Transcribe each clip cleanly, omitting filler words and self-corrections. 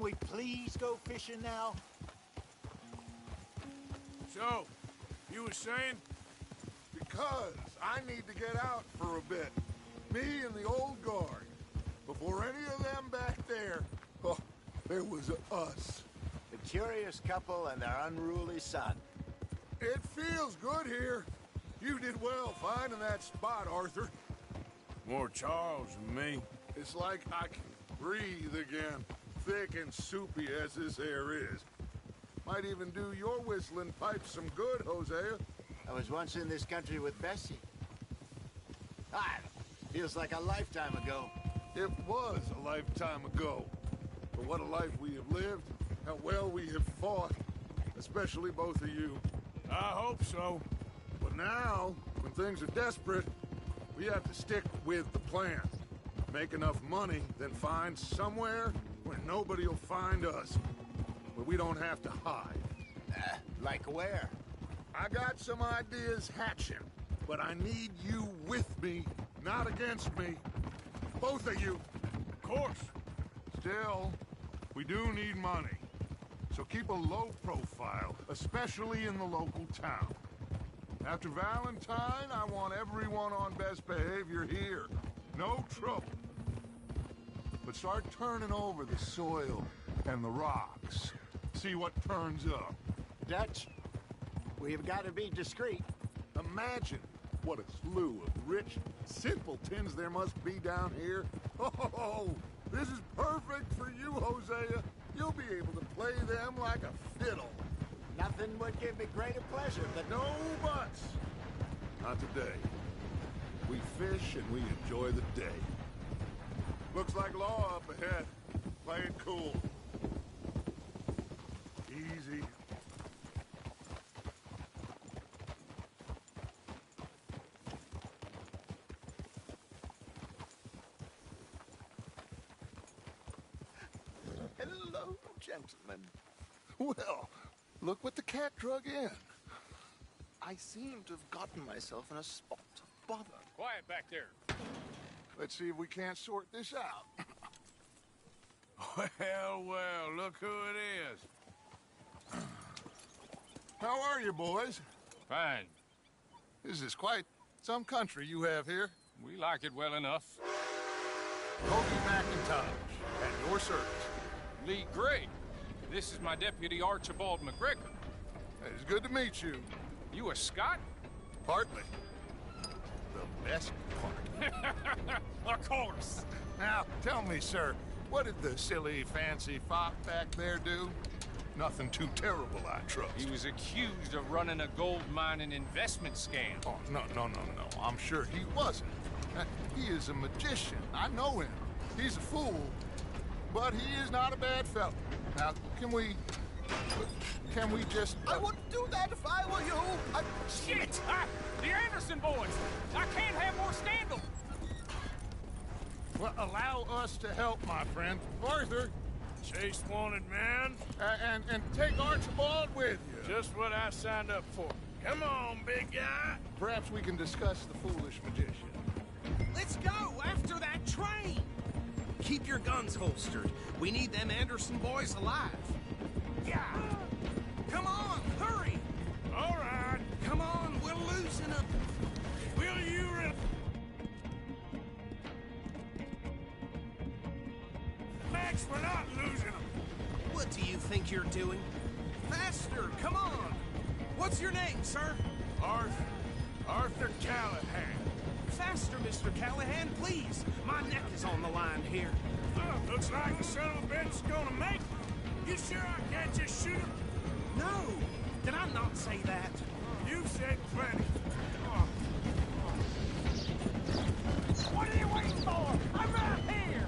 Can we please go fishing now? So, you were saying? Because I need to get out for a bit. Me and the old guard. Before any of them back there, oh, there was us. The curious couple and their unruly son. It feels good here. You did well finding that spot, Arthur. More Charles than me. It's like I can breathe again, thick and soupy as this air is. Might even do your whistling pipes some good, Hosea. I was once in this country with Bessie. Feels like a lifetime ago. It was a lifetime ago. But what a life we have lived, how well we have fought, especially both of you. I hope so. But now, when things are desperate, we have to stick with the plan. Make enough money, then find somewhere where nobody will find us. Where we don't have to hide. Like where? I got some ideas hatching, but I need you with me, not against me. Both of you. Of course. Still, we do need money. So keep a low profile, especially in the local town. After Valentine, I want everyone on best behavior here. No trouble. But start turning over the soil and the rocks. See what turns up. Dutch, we've got to be discreet. Imagine what a slew of rich simpletons there must be down here. Oh, this is perfect for you, Hosea. You'll be able to play them like a fiddle. Nothing would give me greater pleasure than... No buts. Not today. We fish and we enjoy the day. Looks like law up ahead. Play it cool. Easy. Hello, gentlemen. Well, look what the cat drug in. I seem to have gotten myself in a spot of bother. Quiet back there. Let's see if we can't sort this out. Well, look who it is. How are you, boys? Fine. This is quite some country you have here. We like it well enough. Kobe McIntosh, at your service. Lee Gray. This is my deputy, Archibald McGregor. It's good to meet you. You a Scot? Partly. The best part. Of course. Now, tell me, sir, what did the silly, fancy fop back there do? Nothing too terrible, I trust. He was accused of running a gold mining investment scam. Oh, no. I'm sure he wasn't. He is a magician. I know him. He's a fool, but he is not a bad fellow. Now, can we just... I wouldn't do that if I were you. Shit! The Anderson boys! I can't have more scandal! Well, allow us to help, my friend. Arthur! Chase wanted man. And take Archibald with you. Just what I signed up for. Come on, big guy. Perhaps we can discuss the foolish magician. Let's go after that train! Keep your guns holstered. We need them Anderson boys alive. Yeah! Come on, hurry! All right. Come on, we're losing them. Will you... Max, we're not losing them. What do you think you're doing? Faster, come on! What's your name, sir? Arthur Callahan. Faster, Mr. Callahan, please. My neck is on the line here. Looks like the son of a bitch's gonna make it. You sure I can't just shoot him? No! Did I not say that? You said plenty. What are you waiting for? I'm right here!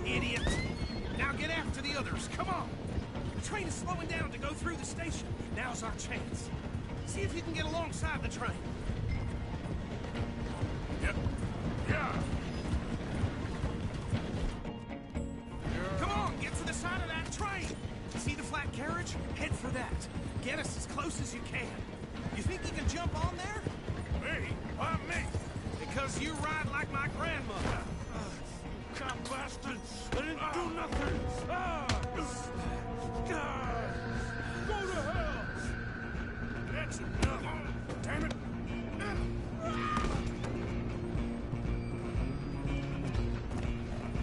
Idiot! Now get after the others, come on! The train is slowing down to go through the station. Now's our chance. See if you can get alongside the train. Yep. Yeah. Come on, get to the side of that train! See the flat carriage? Head for that. Get us as close as you can. You think you can jump on there? Me? Why me? Because you ride like my grandmother. stop, bastard! I didn't do nothing! Go to hell! That's enough! Damn it!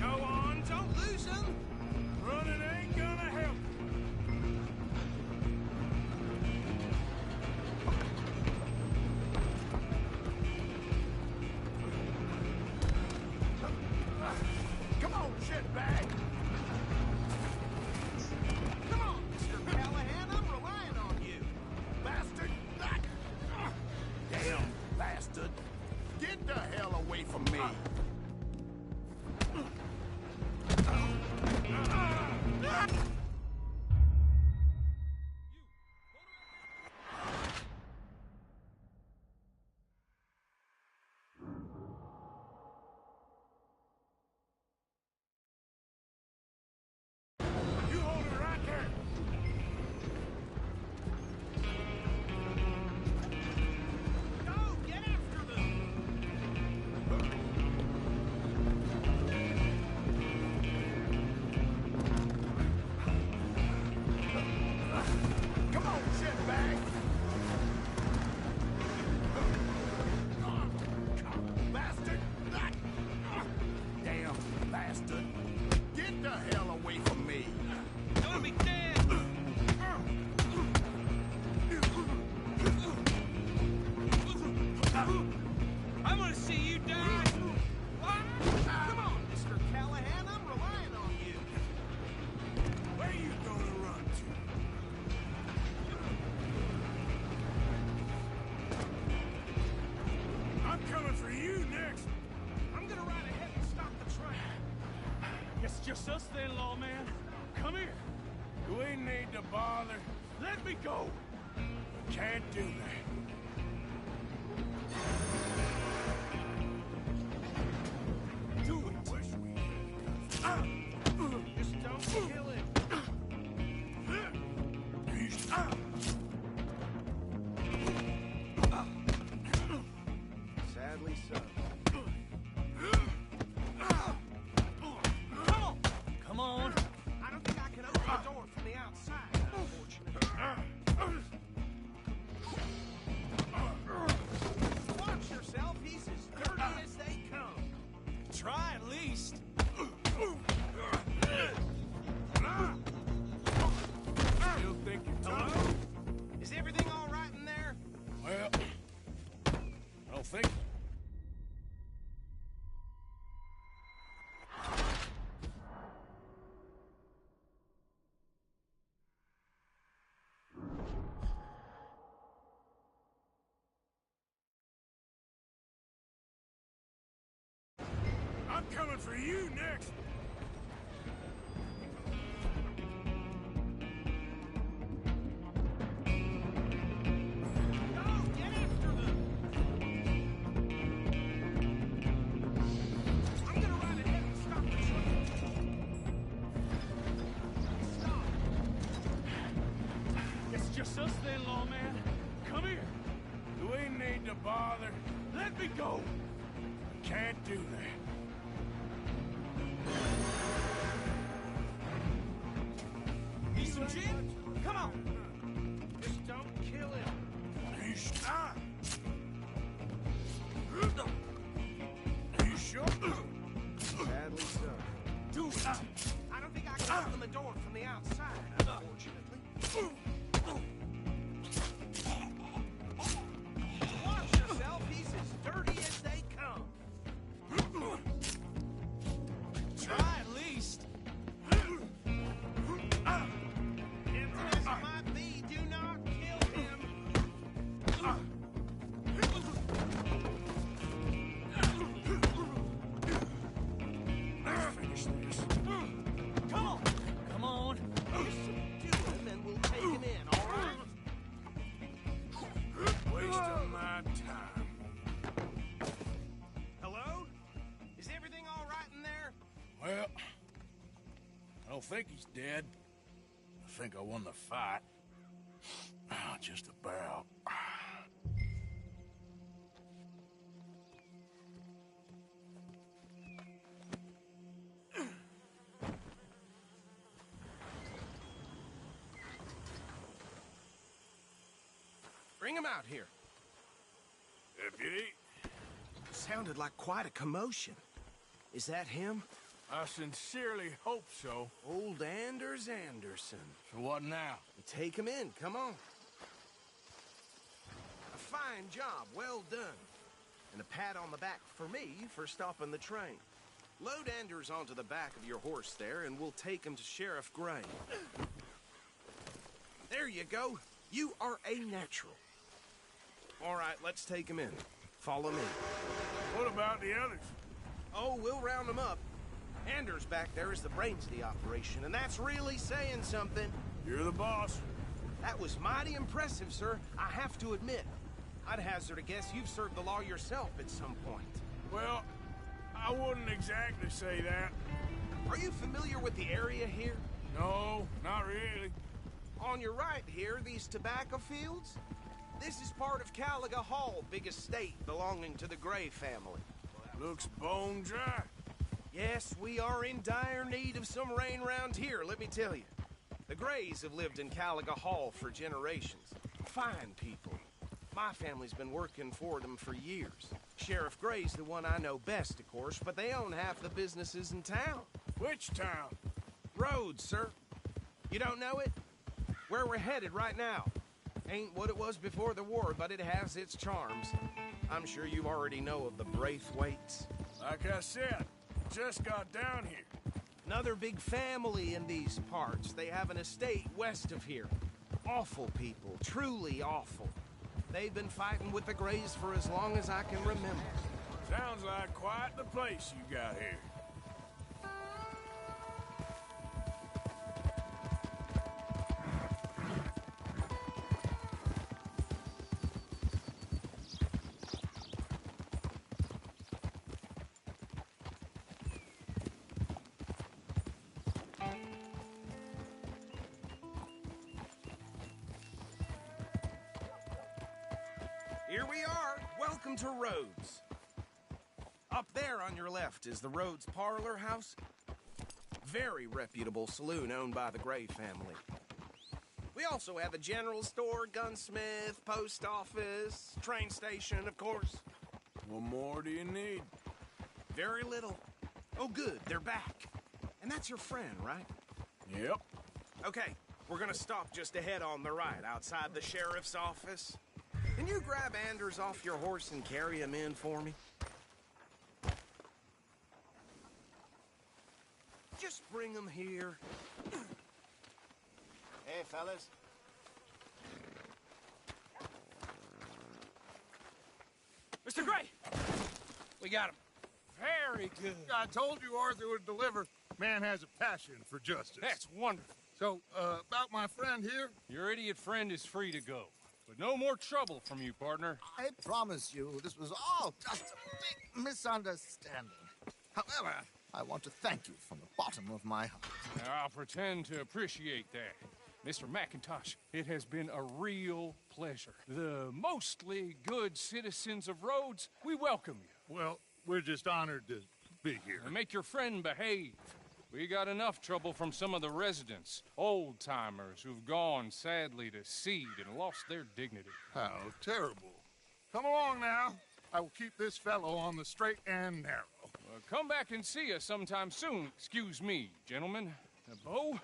Go on, don't lose him! Running ain't gonna help. Come on, shitbag! Come on, Mr. Callahan, I'm relying on you. Bastard! Damn, bastard! Get the hell away from me! You hold it right there! Go, get after them! Come on, shitbag! Bastard! Damn, bastard! Get the hell away from me! Gonna be dead! I'm gonna see you die! Come on, Mr. Callahan, I'm relying on you. Where you gonna run to? I'm coming for you next! I'm gonna ride ahead and stop the train. It's just us then, lawman. Come here. You ain't need to bother. Let me go. Can't do that. Do it. Wish we Just don't kill him. Sadly so. Come on. I don't think I can open the door from the outside, unfortunately. Watch yourself, he's as dirty as they come. Try at least. Still think you're tough? Hello? Is everything all right in there? Well, I don't think so. I'm coming for you next. Go, get after them! I'm gonna ride ahead and stop the train. Stop! It's just us then, lawman. Come here. You ain't need to bother. Let me go. Can't do that. Need some gin? Come on! Just don't kill him. You stop. You sure? Sadly so. Do it. I don't think I can open the door from the outside, unfortunately. Watch yourself, he's as dirty as they come. Try at least. Tempting as it might be, do not kill him. Let's finish this. Come on! Come on. Just subdue him and we'll take him in, all right? Wasting my time. Hello? Is everything all right in there? Well, I don't think he's dead. I think I won the fight. Just about. Bring him out here. Deputy, Sounded like quite a commotion. Is that him? I sincerely hope so. Old Anders Anderson. So what now? Take him in, come on. A fine job, well done. And a pat on the back for me for stopping the train. Load Anders onto the back of your horse there, and we'll take him to Sheriff Gray. There you go. You are a natural. All right, let's take him in. Follow me. What about the others? Oh, we'll round them up. Anders back there is the brains of the operation, and that's really saying something. You're the boss. That was mighty impressive, sir. I have to admit. I'd hazard a guess you've served the law yourself at some point. Well, I wouldn't exactly say that. Are you familiar with the area here? No, not really. On your right here, these tobacco fields? This is part of Caliga Hall, big estate belonging to the Gray family. Looks bone dry. Yes, we are in dire need of some rain round here, let me tell you. The Grays have lived in Caliga Hall for generations. Fine people. My family's been working for them for years. Sheriff Gray's the one I know best, of course, but they own half the businesses in town. Which town? Rhodes, sir. You don't know it? Where we're headed right now. Ain't what it was before the war, but it has its charms. I'm sure you already know of the Braithwaites. Like I said, just got down here. Another big family in these parts. They have an estate west of here. Awful people, truly awful. They've been fighting with the Grays for as long as I can remember. Sounds like quite the place you got here. Here we are. Welcome to Rhodes. Up there on your left is the Rhodes Parlor House. Very reputable saloon owned by the Gray family. We also have a general store, gunsmith, post office, train station, of course. What more do you need? Very little. Oh, good, they're back. And that's your friend, right? Yep. Okay, we're gonna stop just ahead on the right, outside the sheriff's office. Can you grab Anders off your horse and carry him in for me? Just bring him here. Hey, fellas. Mr. Gray! We got him. Very good. I told you Arthur would deliver. Man has a passion for justice. That's wonderful. So, about my friend here? Your idiot friend is free to go. But no more trouble from you, partner. I promise you, this was all just a big misunderstanding. However, I want to thank you from the bottom of my heart. Now, I'll pretend to appreciate that. Mr. McIntosh, it has been a real pleasure. The mostly good citizens of Rhodes, we welcome you. Well, we're just honored to be here. And make your friend behave. We got enough trouble from some of the residents, old-timers who've gone, sadly, to seed and lost their dignity. How terrible. Come along now. I will keep this fellow on the straight and narrow. Come back and see us sometime soon. Excuse me, gentlemen. Bo,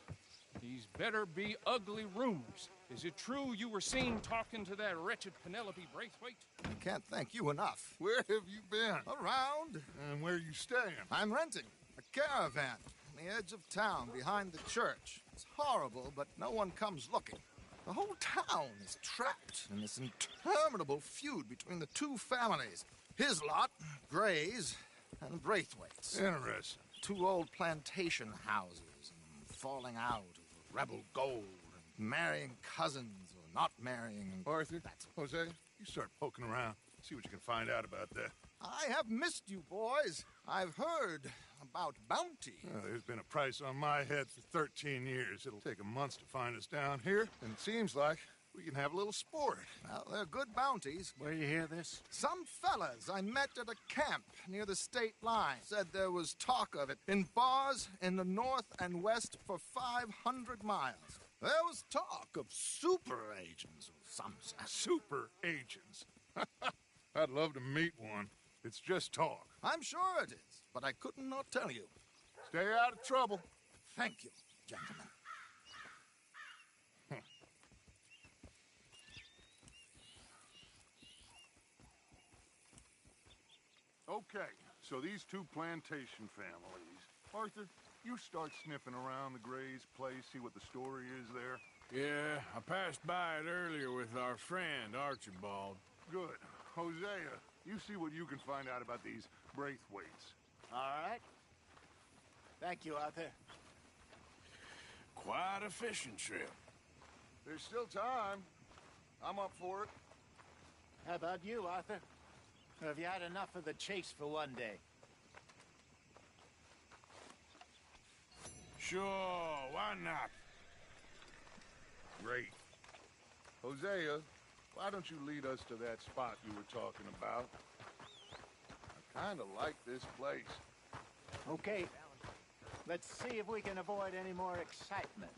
these better be ugly rumors. Is it true you were seen talking to that wretched Penelope Braithwaite? I can't thank you enough. Where have you been? Around. And where are you staying? I'm renting a caravan on the edge of town behind the church. It's horrible, but no one comes looking. The whole town is trapped in this interminable feud between the two families. His lot, Gray's, and Braithwaite's. Interesting. Two old plantation houses, and falling out over rebel gold, and marrying cousins or not marrying. And Arthur, Jose, you start poking around. See what you can find out about that. I have missed you, boys. I've heard about bounty. Well, there's been a price on my head for 13 years. It'll take a month to find us down here, and it seems like we can have a little sport. Well, they're good bounties. Where you hear this? Some fellas I met at a camp near the state line said there was talk of it in bars in the north and west for 500 miles. There was talk of super agents of some sort. Super agents. I'd love to meet one. It's just talk. I'm sure it is, but I could not tell you. Stay out of trouble. Thank you, gentlemen. Okay, so these two plantation families. Arthur, you start sniffing around the Gray's place, see what the story is there. Yeah, I passed by it earlier with our friend, Archibald. Good. Hosea, you see what you can find out about these Braithwaites. All right. Thank you, Arthur. Quite a fishing trip. There's still time. I'm up for it. How about you, Arthur? Have you had enough of the chase for one day? Sure, why not? Great. Hosea, why don't you lead us to that spot you were talking about? I kind of like this place. Okay. Let's see if we can avoid any more excitement.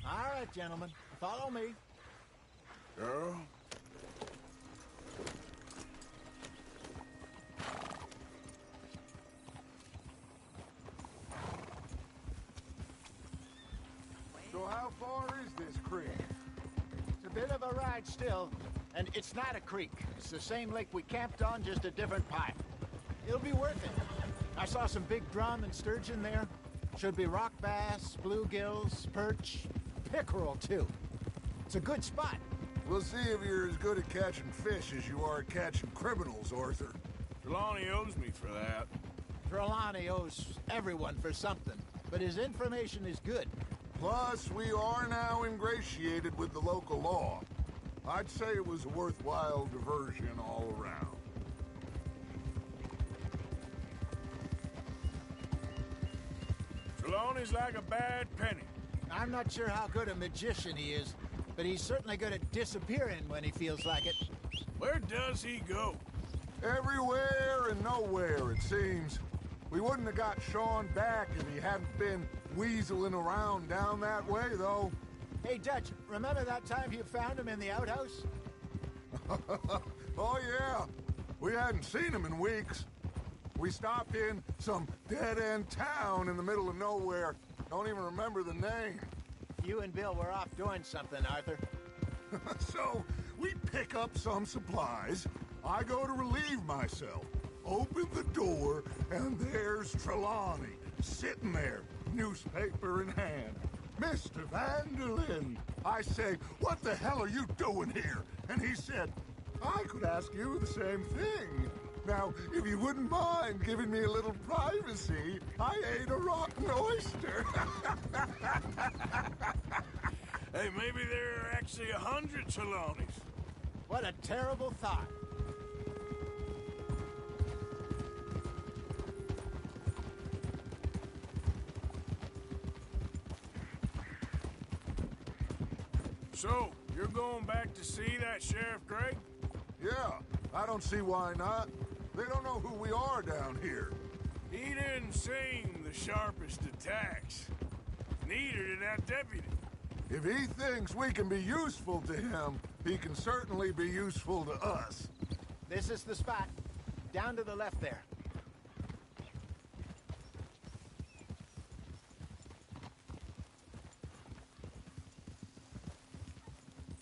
All right, gentlemen, follow me. Girl? So how far is this creek? It's a bit of a ride still, and it's not a creek. It's the same lake we camped on, just a different pipe. It'll be worth it. I saw some big drum and sturgeon there. Should be rock bass, bluegills, perch, pickerel, too. It's a good spot. We'll see if you're as good at catching fish as you are at catching criminals, Arthur. Trelawney owes me for that. Trelawney owes everyone for something, but his information is good. Plus, we are now ingratiated with the local law. I'd say it was a worthwhile diversion all around. Trelawney's like a bad penny. I'm not sure how good a magician he is, but he's certainly good at disappearing when he feels like it. Where does he go? Everywhere and nowhere, it seems. We wouldn't have got Sean back if he hadn't been weaseling around down that way, though. Hey, Dutch, remember that time you found him in the outhouse? Oh, yeah. We hadn't seen him in weeks. We stopped in some dead-end town in the middle of nowhere. Don't even remember the name. You and Bill were off doing something, Arthur. So, we pick up some supplies. I go to relieve myself. Open the door, and there's Trelawney, sitting there, newspaper in hand. Mr. Vanderlyn. I say, what the hell are you doing here? And he said, I could ask you the same thing. Now, if you wouldn't mind giving me a little privacy, I ate a rotten oyster. Hey, maybe there are actually 100 Trelawneys. What a terrible thought. So, you're going back to see that Sheriff Gray? Yeah, I don't see why not. They don't know who we are down here. He didn't seem the sharpest attacks. Neither did that deputy. If he thinks we can be useful to him, he can certainly be useful to us. This is the spot. Down to the left there.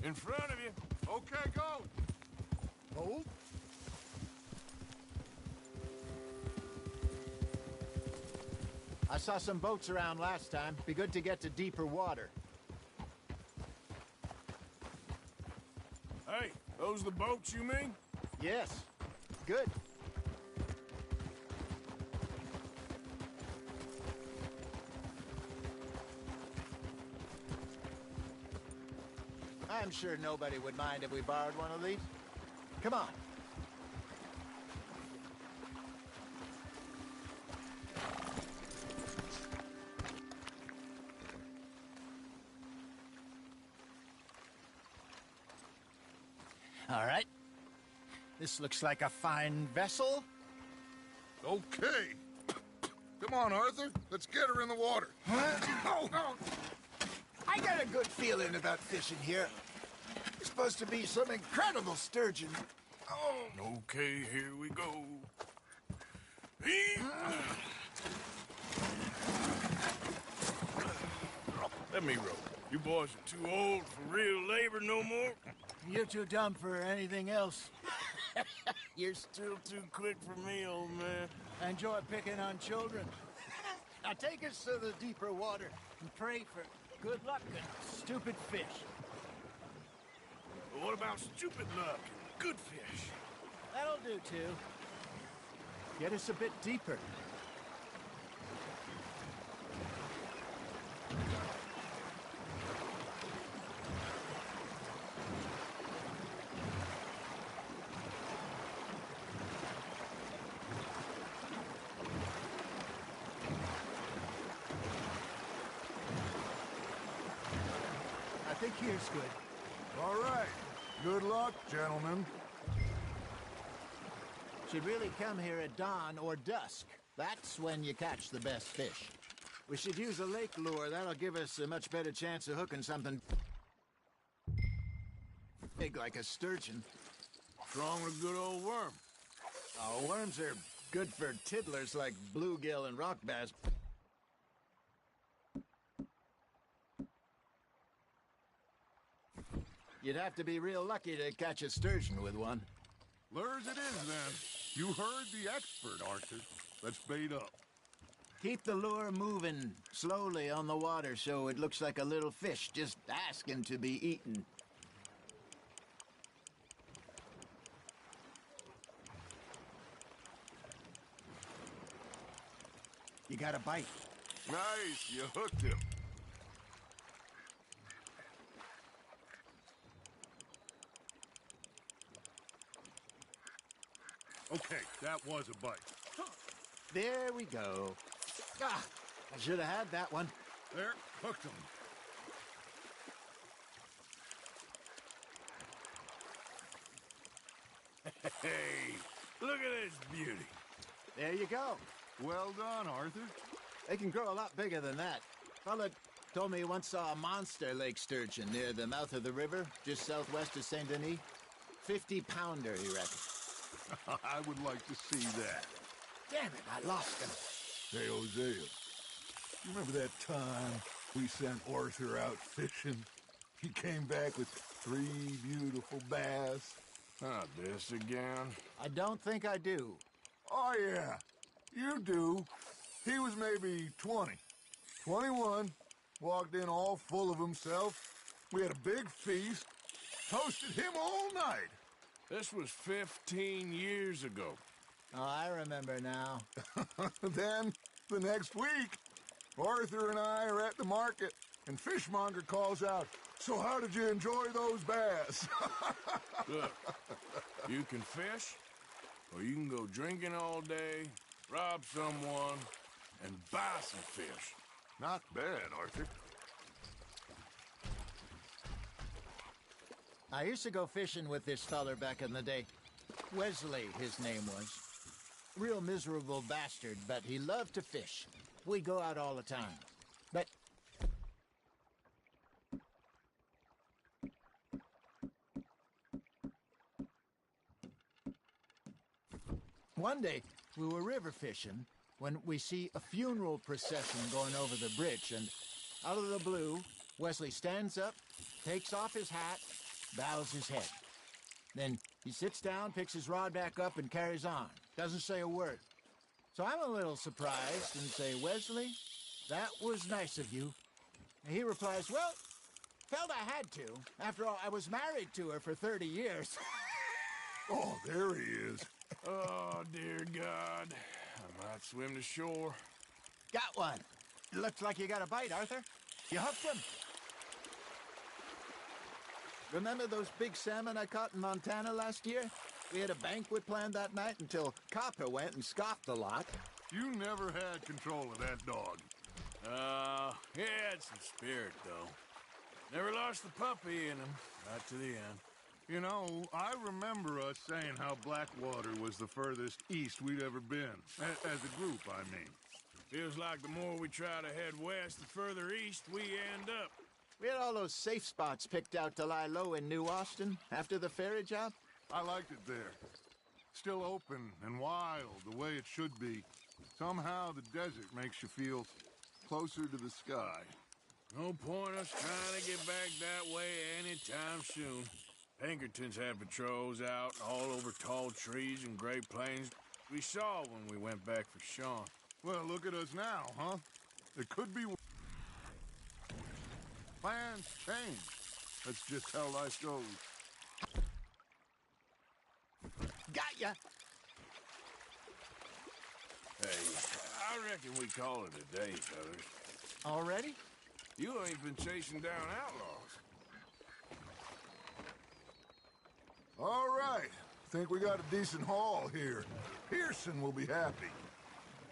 In front of you. Okay, go. Hold. I saw some boats around last time. Be good to get to deeper water. Hey, those the boats you mean? Yes. Good. I'm sure nobody would mind if we borrowed one of these. Come on. All right. This looks like a fine vessel. Okay. Come on, Arthur. Let's get her in the water. Oh. I got a good feeling about fishing here. It's supposed to be some incredible sturgeon. Oh. Okay, here we go. Let me row. You boys are too old for real labor no more. You're too dumb for anything else. You're still too quick for me, old man. I enjoy picking on children. Now take us to the deeper water and pray for good luck and stupid fish. But what about stupid luck and good fish? That'll do, too. Get us a bit deeper. I think here's good. All right. Good luck, gentlemen. Should really come here at dawn or dusk. That's when you catch the best fish. We should use a lake lure. That'll give us a much better chance of hooking something big like a sturgeon. Strong with a good old worm. Oh, worms are good for tiddlers like bluegill and rock bass. You'd have to be real lucky to catch a sturgeon with one. Lures it is, then. You heard the expert, Arthur. Let's bait up. Keep the lure moving slowly on the water so it looks like a little fish just asking to be eaten. You got a bite. Nice, you hooked him. Okay, that was a bite. There we go. Ah, I should have had that one. There, hooked him. Hey, look at this beauty. There you go. Well done, Arthur. They can grow a lot bigger than that. Fella told me he once saw a monster lake sturgeon near the mouth of the river, just southwest of Saint Denis. 50-pounder, he reckons. I would like to see that. Damn it, I lost him. Hey, Hosea, you remember that time we sent Arthur out fishing? He came back with 3 beautiful bass. Not this again. I don't think I do. Oh, yeah, you do. He was maybe 20, 21, walked in all full of himself. We had a big feast, toasted him all night. This was 15 years ago. Oh, I remember now. Then, the next week, Arthur and I are at the market, and Fishmonger calls out, "So how did you enjoy those bass?" Look, you can fish, or you can go drinking all day, rob someone, and buy some fish. Not bad, Arthur. I used to go fishing with this feller back in the day. Wesley, his name was. Real miserable bastard, but he loved to fish. We go out all the time. But one day, we were river fishing when we see a funeral procession going over the bridge, and out of the blue, Wesley stands up, takes off his hat, bows his head. Then he sits down, picks his rod back up, and carries on. Doesn't say a word. So I'm a little surprised and say, "Wesley, that was nice of you." And he replies, "Well, felt I had to. After all, I was married to her for 30 years. Oh, there he is. Oh, dear God. I might swim to shore. Got one. Looks like you got a bite, Arthur. You hooked him. Remember those big salmon I caught in Montana last year? We had a banquet planned that night until Copper went and scoffed a lot. You never had control of that dog. He had some spirit, though. Never lost the puppy in him, right to the end. You know, I remember us saying how Blackwater was the furthest east we'd ever been. As a group, I mean. Feels like the more we try to head west, the further east we end up. We had all those safe spots picked out to lie low in New Austin after the ferry job. I liked it there. Still open and wild, the way it should be. Somehow the desert makes you feel closer to the sky. No point us trying to get back that way anytime soon. Pinkertons had patrols out all over tall trees and Great Plains. We saw when we went back for Sean. Well, look at us now, huh? It could be... Plans change. That's just how life goes. Got ya! Hey, I reckon we call it a day, fellas. Already? You ain't been chasing down outlaws. All right. Think we got a decent haul here. Pearson will be happy.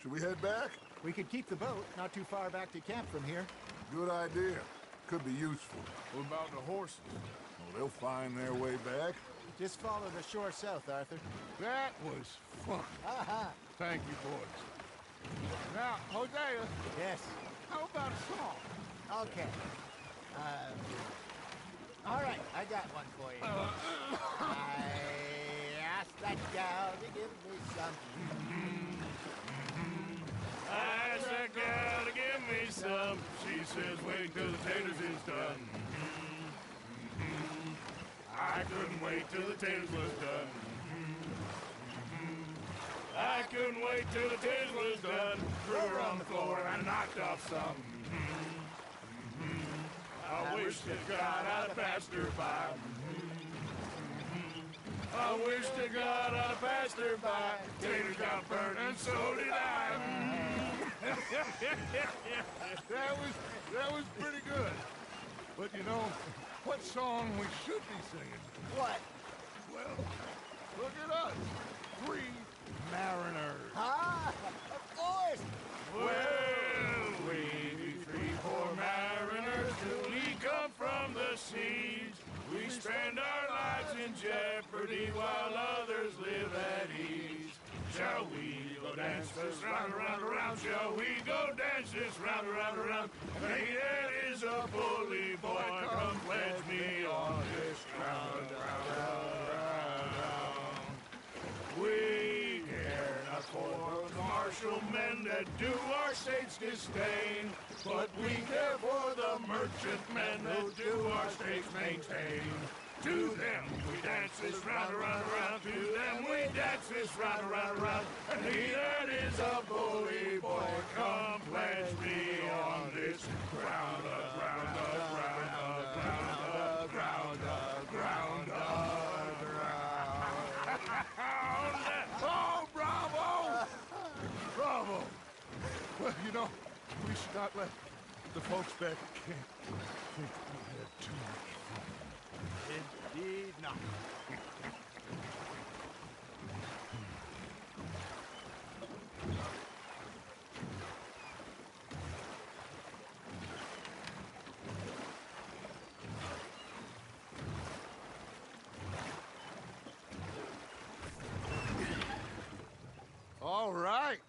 Should we head back? We could keep the boat not too far back to camp from here. Good idea. Could be useful. What about the horses? Well, they'll find their way back. Just follow the shore south, Arthur. That was fun. Aha! Thank you, boys. Now, Hosea, Yes. how about a song? Okay. All right, I got one for you. I asked that gal to give me some. I asked that gal to give me some. She says, wait till the taters is done. I couldn't wait till the taters was done. I couldn't wait till the taters was done. Threw her on the floor and I knocked off some. I wish to God I'd passed her by. I wish to God I'd passed her by. Taters got burned and so did I. That was pretty good. But you know, what song we should be singing? What? Well, look at us. 3 mariners. Ah, of course. Well, we 3 poor mariners till we come from the seas. We spend our lives in jeopardy while others live at ease. Shall we go dance this round, around, around? Shall we go dance this round, around, around? Hey, that is a bully boy. Come pledge me on this ground, round. We care not for the martial men that do our state's disdain, but we care for the merchant men that do our state's maintain. To them we dance this round, around, around. To them we dance this round, around, around. And he that is a bully boy, come pledge me on this ground, ground, ground, ground, ground, ground, ground. Oh, bravo! Bravo! Well, you know, we should not let the folks back at camp think we had too much fun. Indeed not. All right.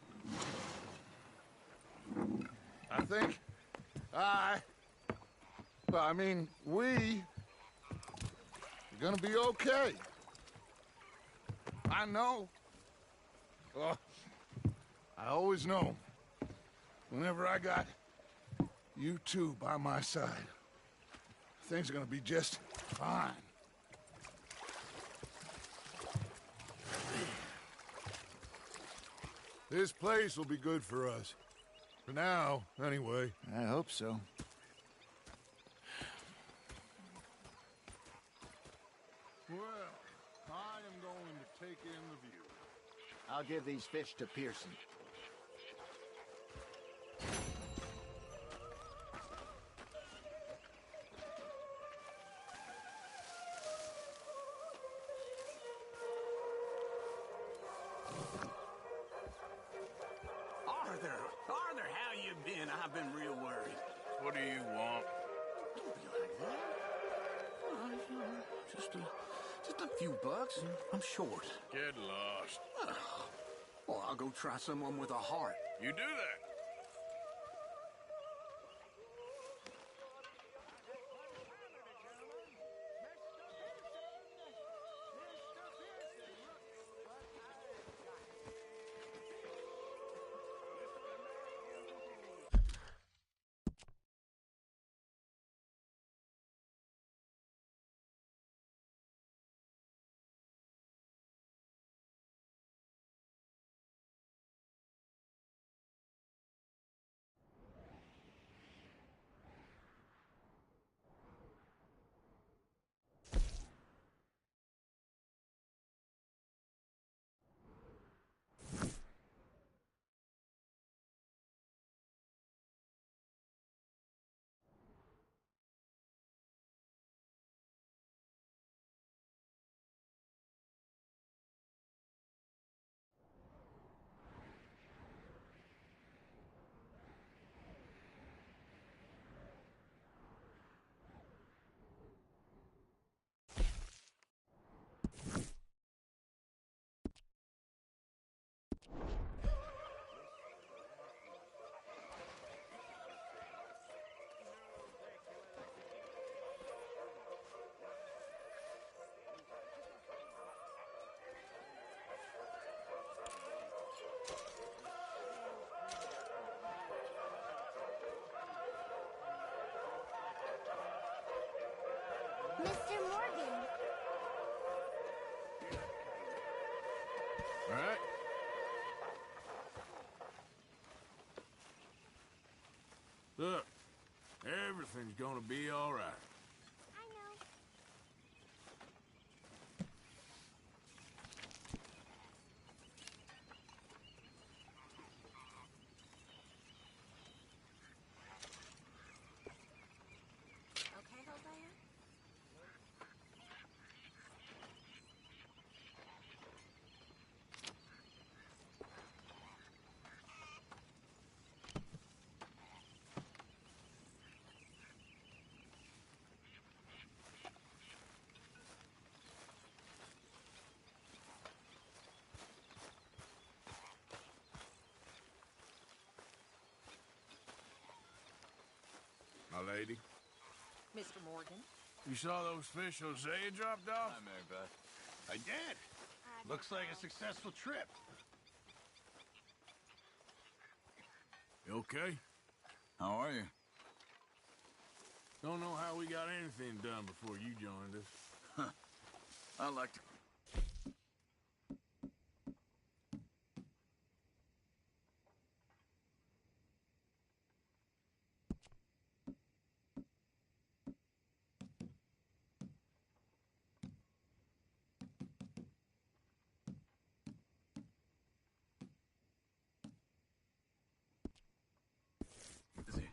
I think we're gonna be okay. I know. Oh, I always know. Whenever I got you two by my side, things are gonna be just fine. This place will be good for us. For now, anyway. I hope so. Well, I am going to take in the view. I'll give these fish to Pearson. Arthur, how you been? I've been real worried. What do you want? Don't be like that. Just a few bucks. I'm short. Get lost. Well, I'll go try someone with a heart. You do that. Mr. Morgan. All right. Look, everything's gonna be all right. I know. Okay, Hosea? My lady, Mr. Morgan. you saw those fish Hosea dropped off? Hi, Mary Beth. I did. Looks like a successful trip. You okay? How are you? Don't know how we got anything done before you joined us. I like to... Busy.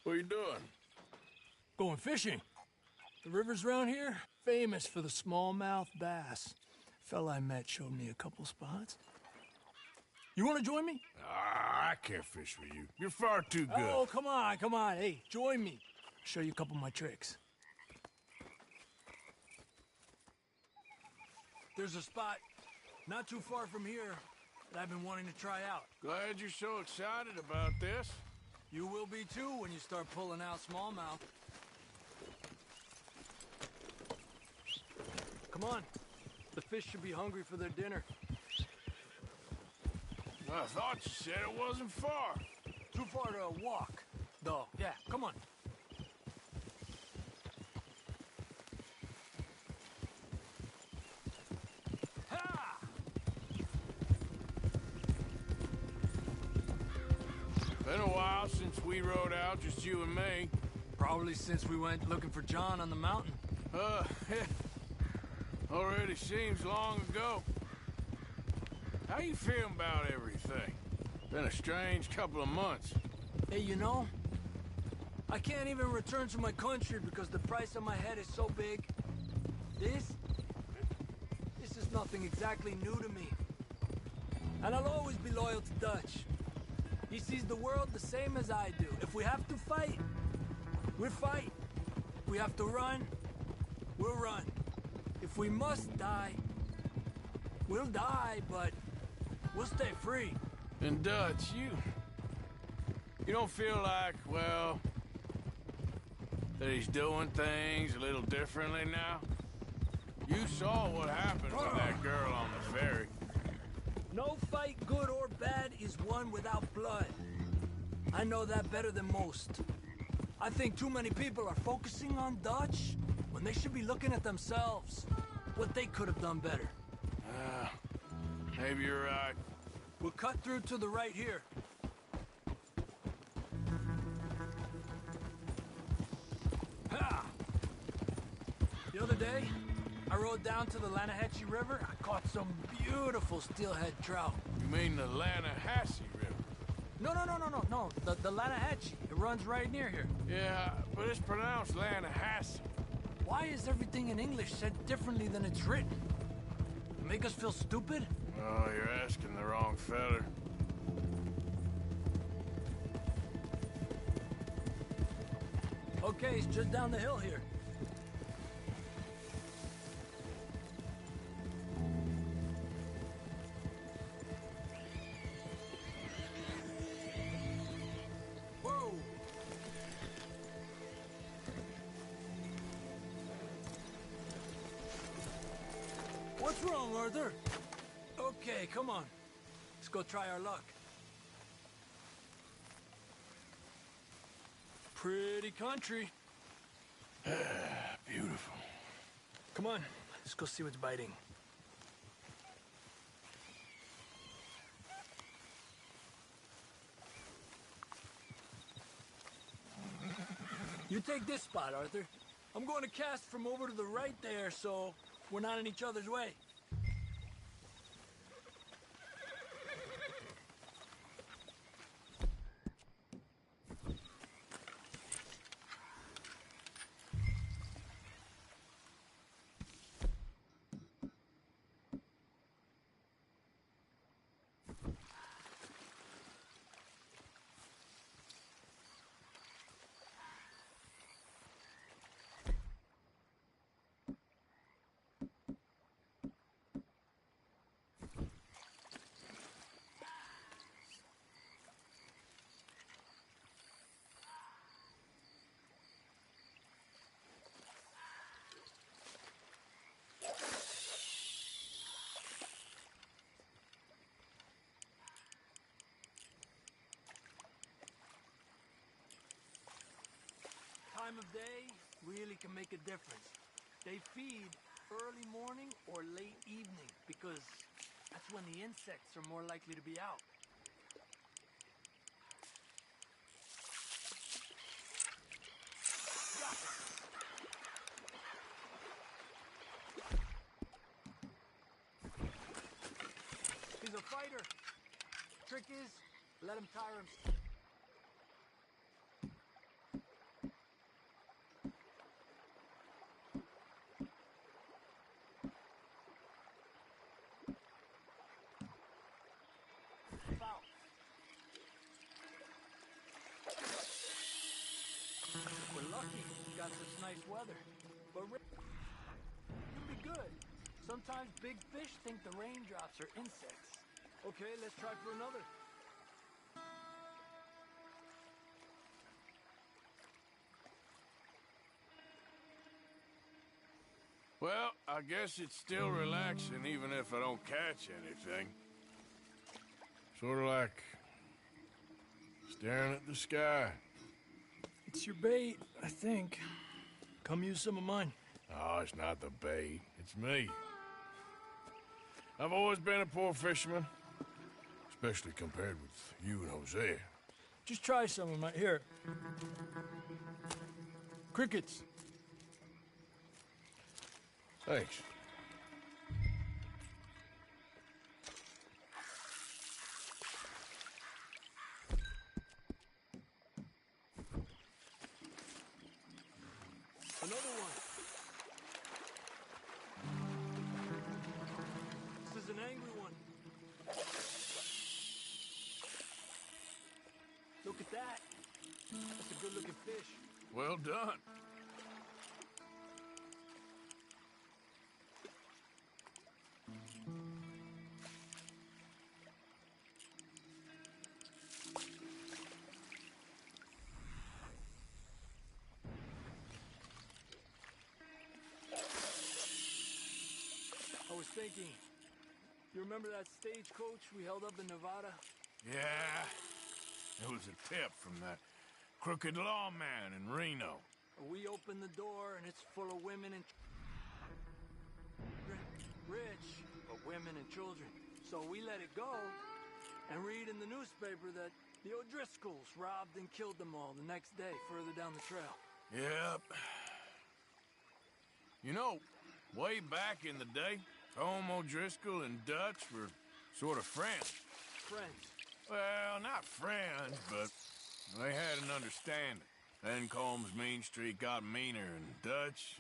What are you doing? Going fishing. The rivers around here, famous for the smallmouth bass. Fella I met showed me a couple spots. You want to join me? I can't fish with you. You're far too good. Oh, come on, come on. Hey, join me. Show you a couple of my tricks. There's a spot not too far from here that I've been wanting to try out. Glad you're so excited about this. You will be too when you start pulling out smallmouth. Come on. The fish should be hungry for their dinner. I thought you said it wasn't far. Too far to walk, though. Yeah, come on. Ha! Been a while since we rode out, just you and me. Probably since we went looking for John on the mountain. Already seems long ago. How you feeling about everything? Been a strange couple of months. Hey, you know, I can't even return to my country because the price on my head is so big. This is nothing exactly new to me. And I'll always be loyal to Dutch. He sees the world the same as I do. If we have to fight, we'll fight. If we have to run, we'll run. If we must die, we'll die, but we'll stay free. And Dutch, you don't feel like, well, that he's doing things a little differently now? You saw what happened with that girl on the ferry. No fight, good or bad, is won without blood. I know that better than most. I think too many people are focusing on Dutch when they should be looking at themselves, what they could have done better. Maybe you're right. We'll cut through to the right here. Ha! The other day, I rode down to the Lanahatchee River. I caught some beautiful steelhead trout. You mean the Lanahatchee River? No. The Lanahatchee. It runs right near here. Yeah, but it's pronounced Lanahatchee. Why is everything in English said differently than it's written? Make us feel stupid? Oh, you're asking the wrong feller. Okay, it's just down the hill here. Whoa! What's wrong, Arthur? Okay, come on. Let's go try our luck. Pretty country. Beautiful. Come on, let's go see what's biting. You take this spot, Arthur. I'm going to cast from over to the right there, so we're not in each other's way. Time of day really can make a difference. They feed early morning or late evening because that's when the insects are more likely to be out. He's a fighter. Trick is, let him tire himself. lucky we got such nice weather. But you'll be good. Sometimes big fish think the raindrops are insects. Okay, let's try for another. Well, I guess it's still relaxing even if I don't catch anything. Sort of like staring at the sky. It's your bait, I think. Come use some of mine. Oh, it's not the bait. It's me. I've always been a poor fisherman. Especially compared with you and Hosea. Just try some of my... Here. Crickets. Thanks. Another one. This is an angry one. Look at that. That's a good-looking fish. Well done. I was thinking, you remember that stagecoach we held up in Nevada? Yeah. It was a tip from that crooked lawman in Reno. We opened the door and it's full of women and rich, but women and children. So we let it go and read in the newspaper that the O'Driscolls robbed and killed them all the next day further down the trail. Yep. You know, way back in the day, Tom O'Driscoll and Dutch were sort of friends. Friends? Well, not friends, but they had an understanding. Then Combs' mean streak got meaner, and Dutch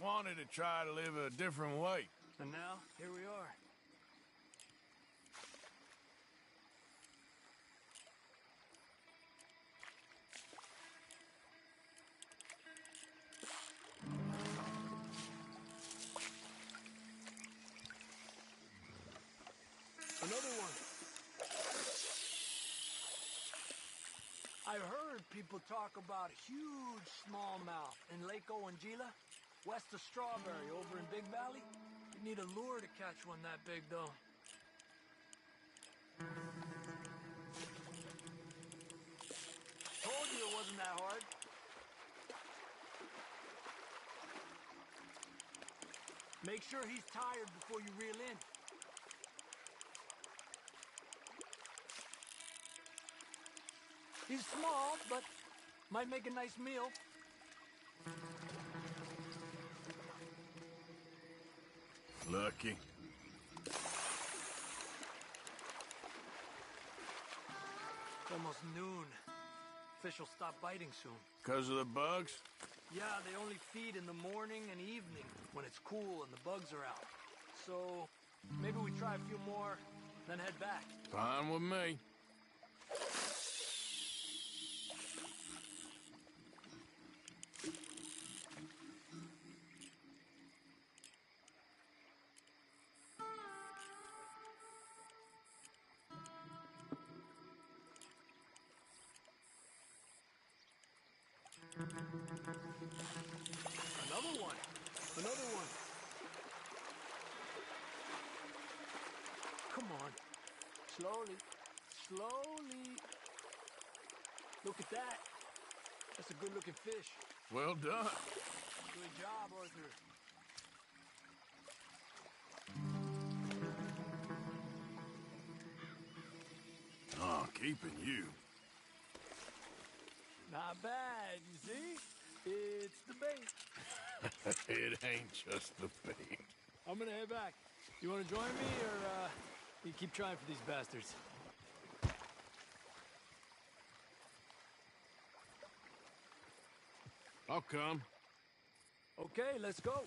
wanted to try to live a different way. And now, here we are. Another one. I've heard people talk about a huge smallmouth in Lake Owanjila, west of Strawberry, over in Big Valley. You need a lure to catch one that big, though. Told you it wasn't that hard. Make sure he's tired before you reel in. He's small, but might make a nice meal. Lucky. It's almost noon. Fish will stop biting soon. 'Cause of the bugs? Yeah, they only feed in the morning and evening when it's cool and the bugs are out. So maybe we try a few more, then head back. Fine with me. Another one. Another one. Come on. Slowly. Slowly. Look at that. That's a good-looking fish. Well done. Good job, Arthur. Oh, keeping you. Not bad, you see? It's the bait. It ain't just the bait. I'm gonna head back. You wanna join me, or, you keep trying for these bastards? I'll come. Okay, let's go.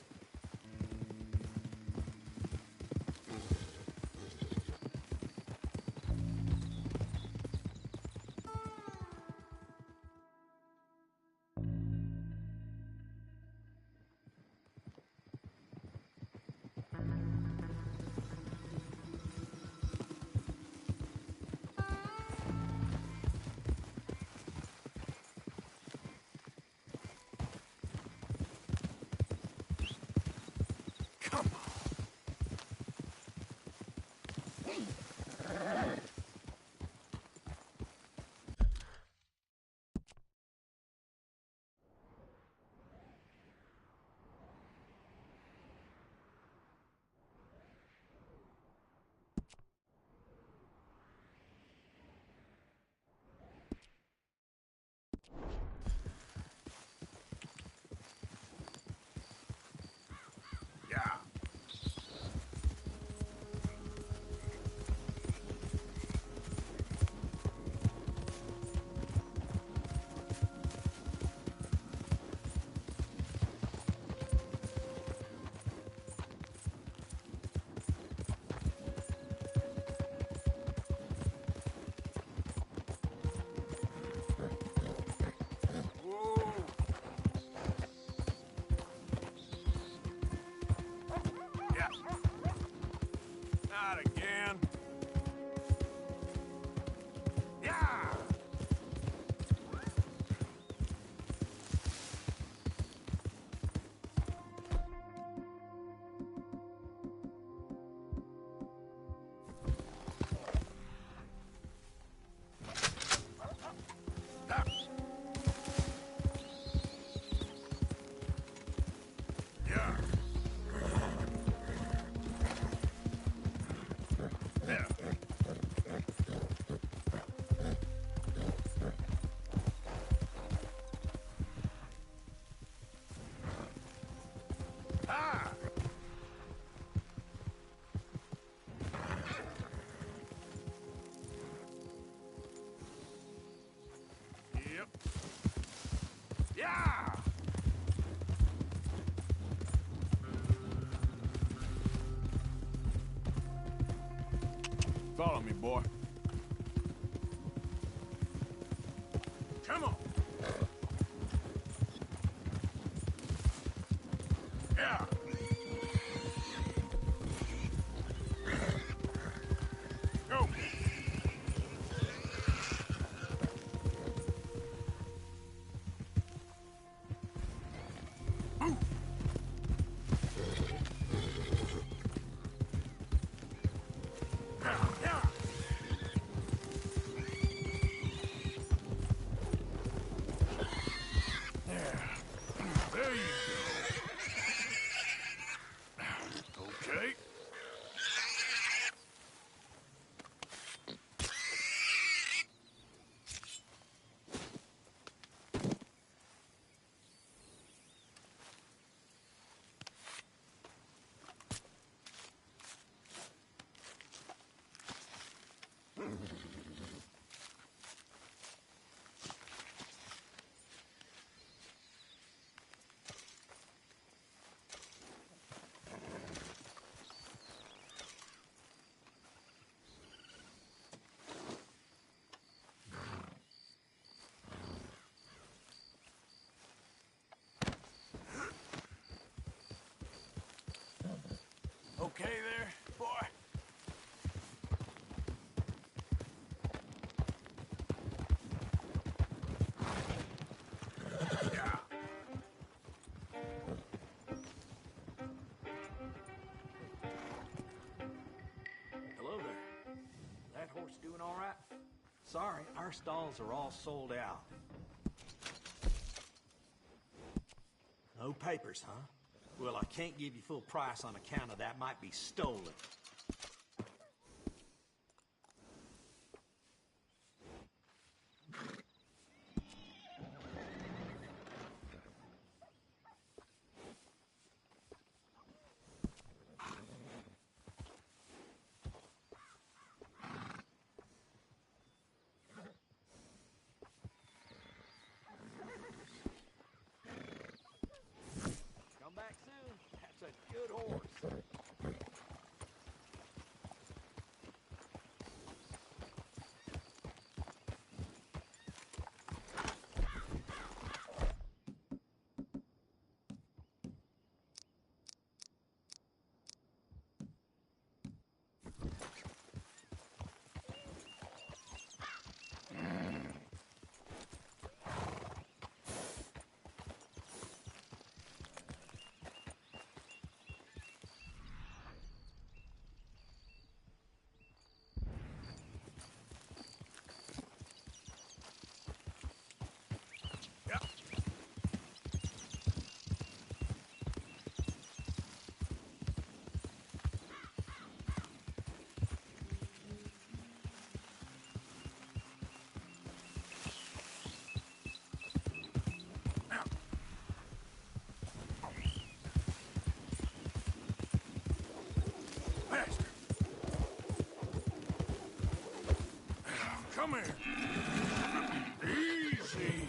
Not again. Yeah! Yeah! Follow me, boy. Come on. Yeah. Go. There you go. Okay. Okay there, boy? Yeah. Hello there. That horse doing all right? Sorry, our stalls are all sold out. No papers, huh? Well, I can't give you full price on account of that might be stolen. Come back soon. That's a good horse. Come here. Easy.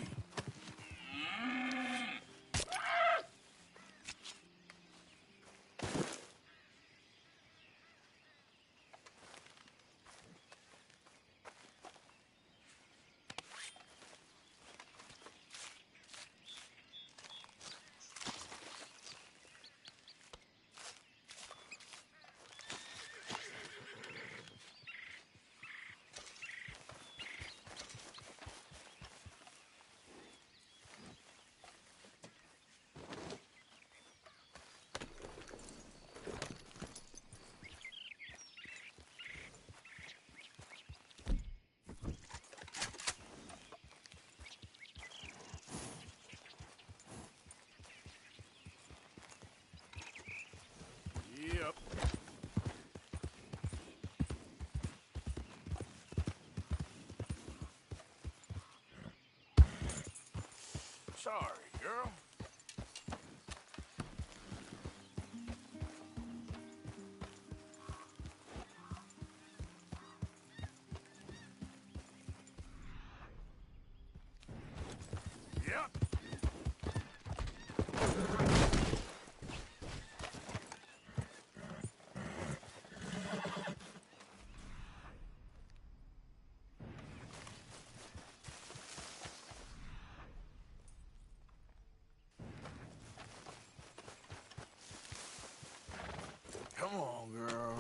Yep. Sorry, girl. Yep. Come on, girl.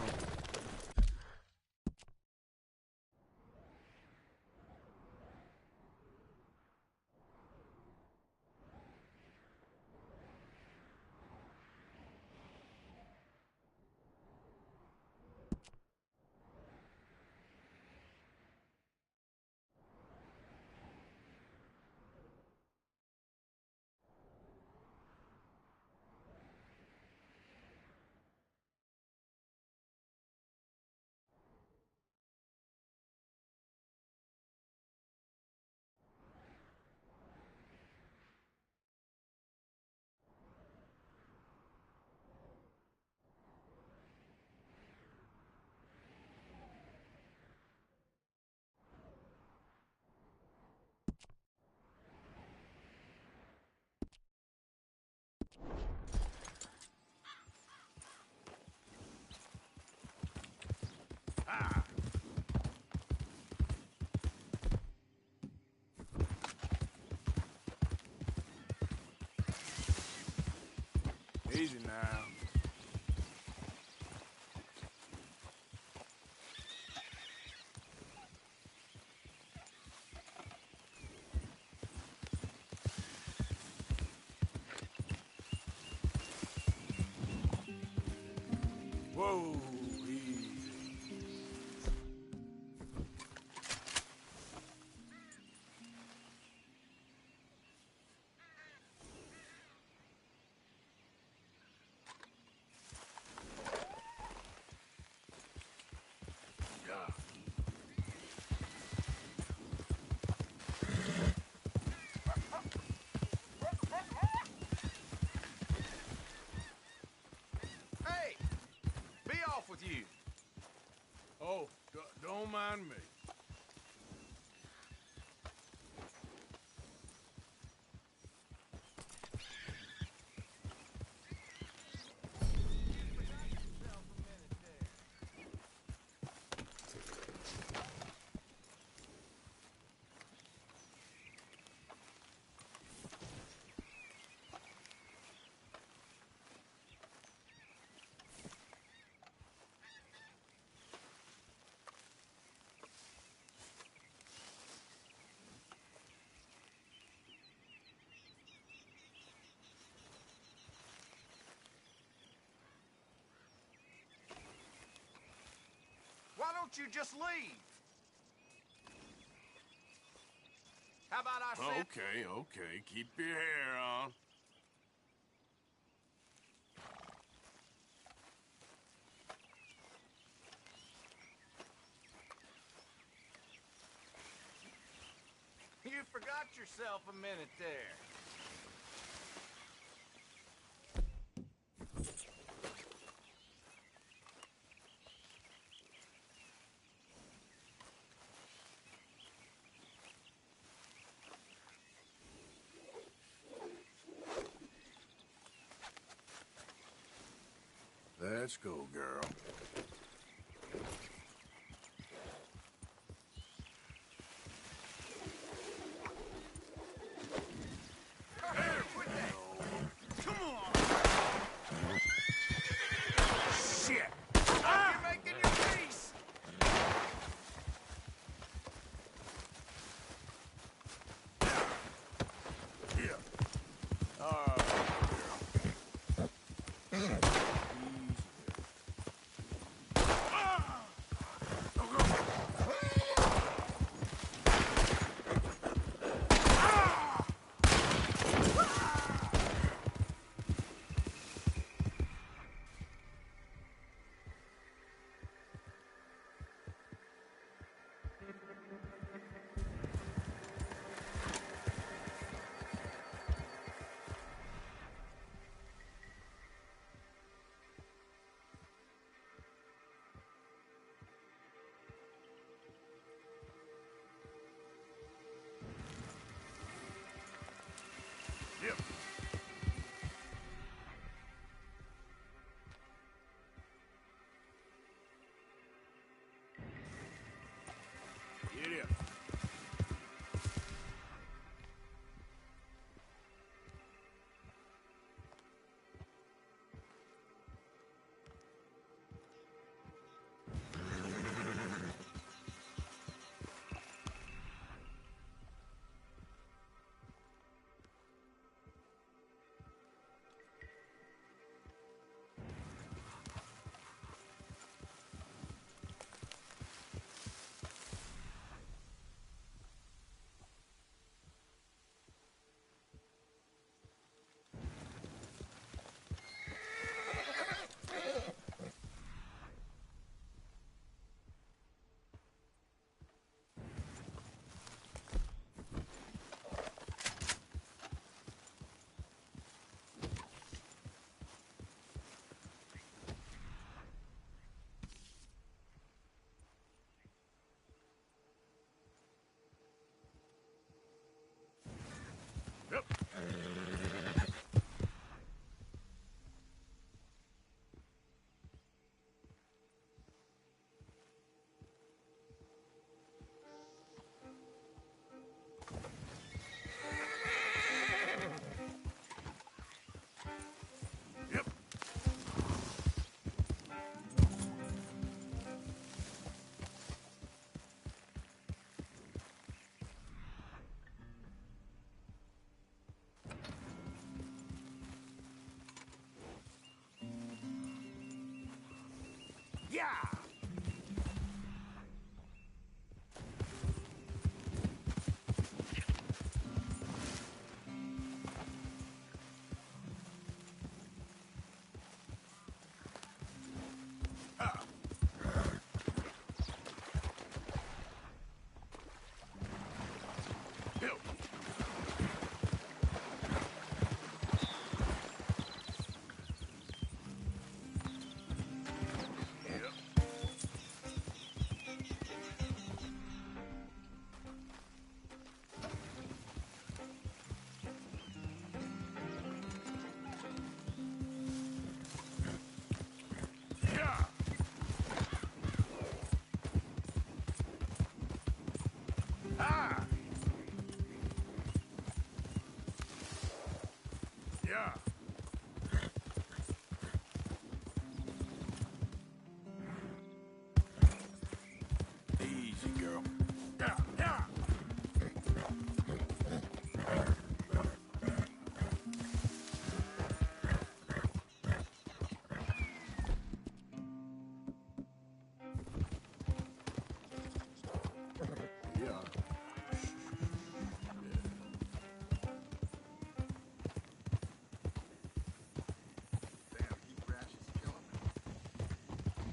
Ah. Easy now. Whoa, easy. Yeah. Hey! Be off with you! Oh, don't mind me. Why don't you just leave? How about I sit? Okay. Keep your hair on. You forgot yourself a minute there. Let's go, girl.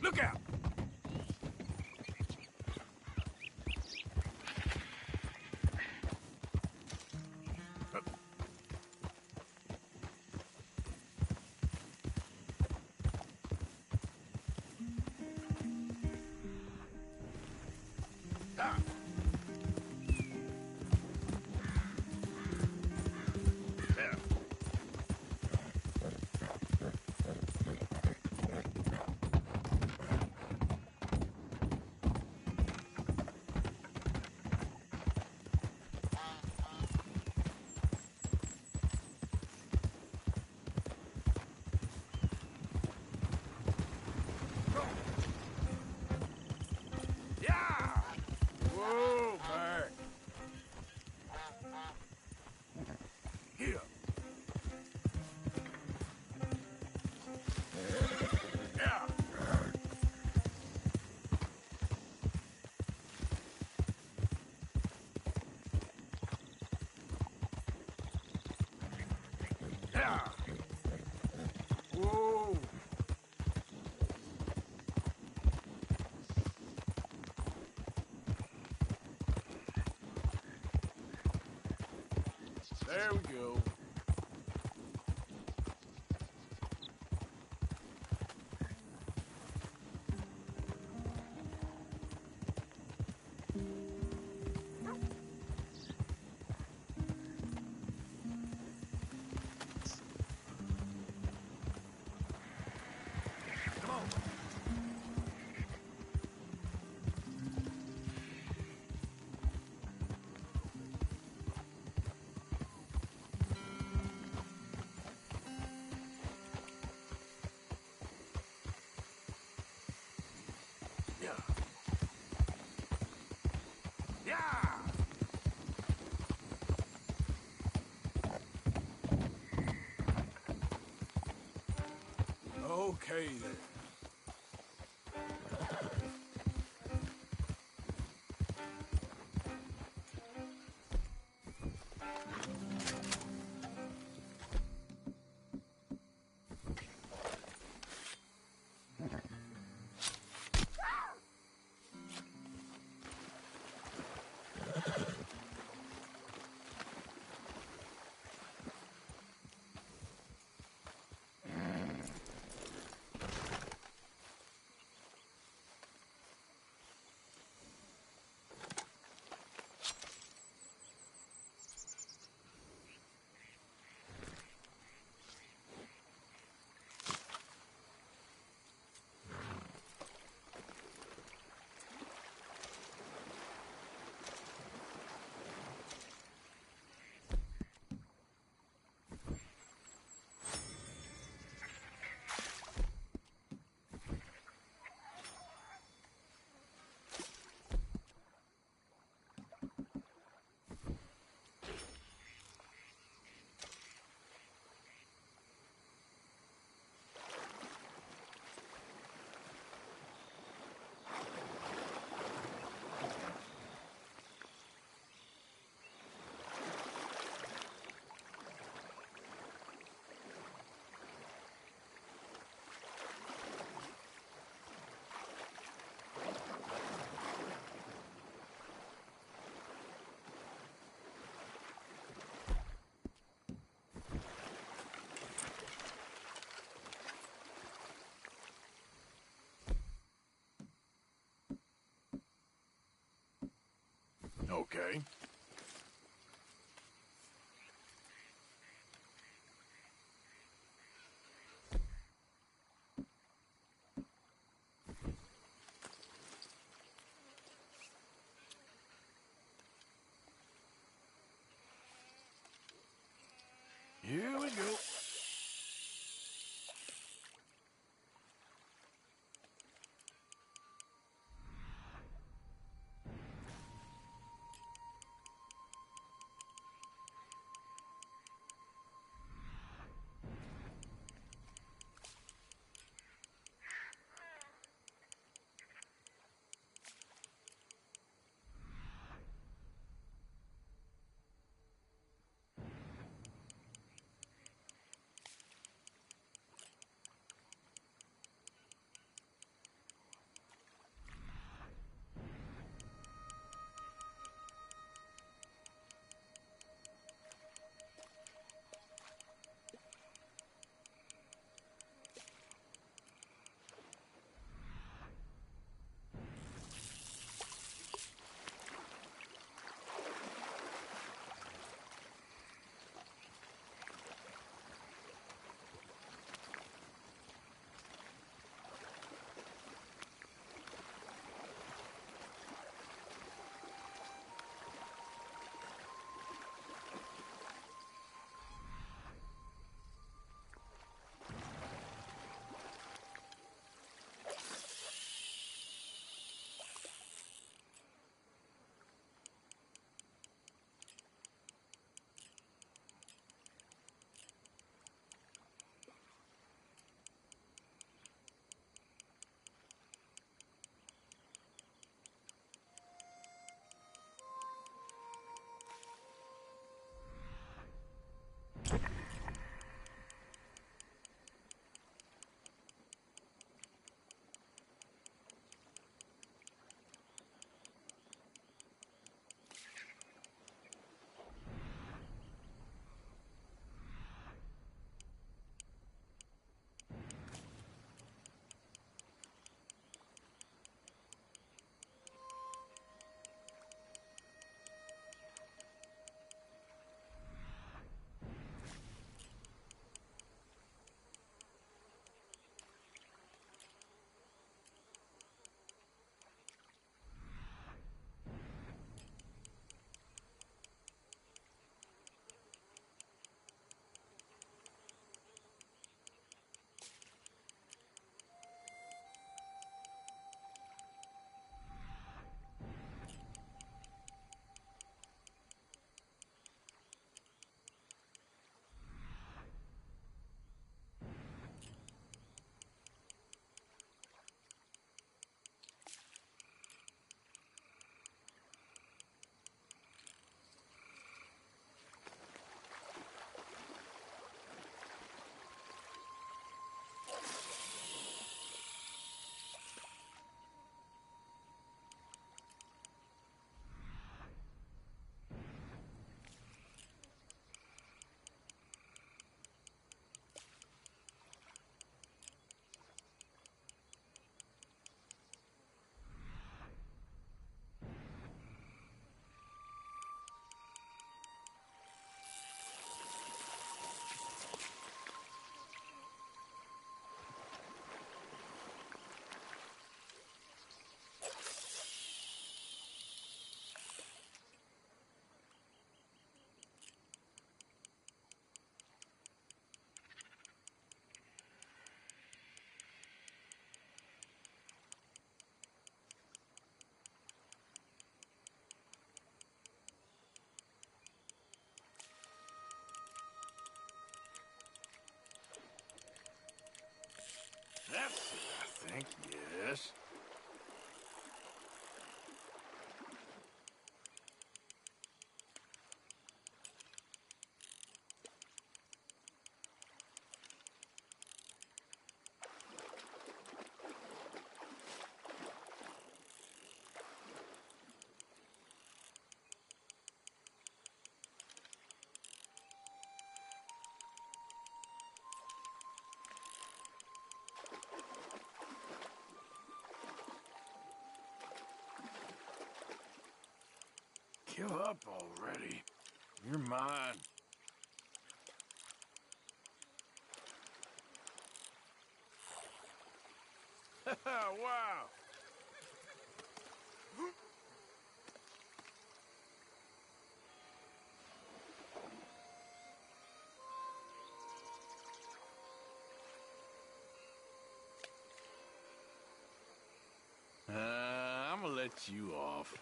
Look out! There we go. Okay, then. Okay. Here we go. Give up already. You're mine. Wow. I'm gonna let you off.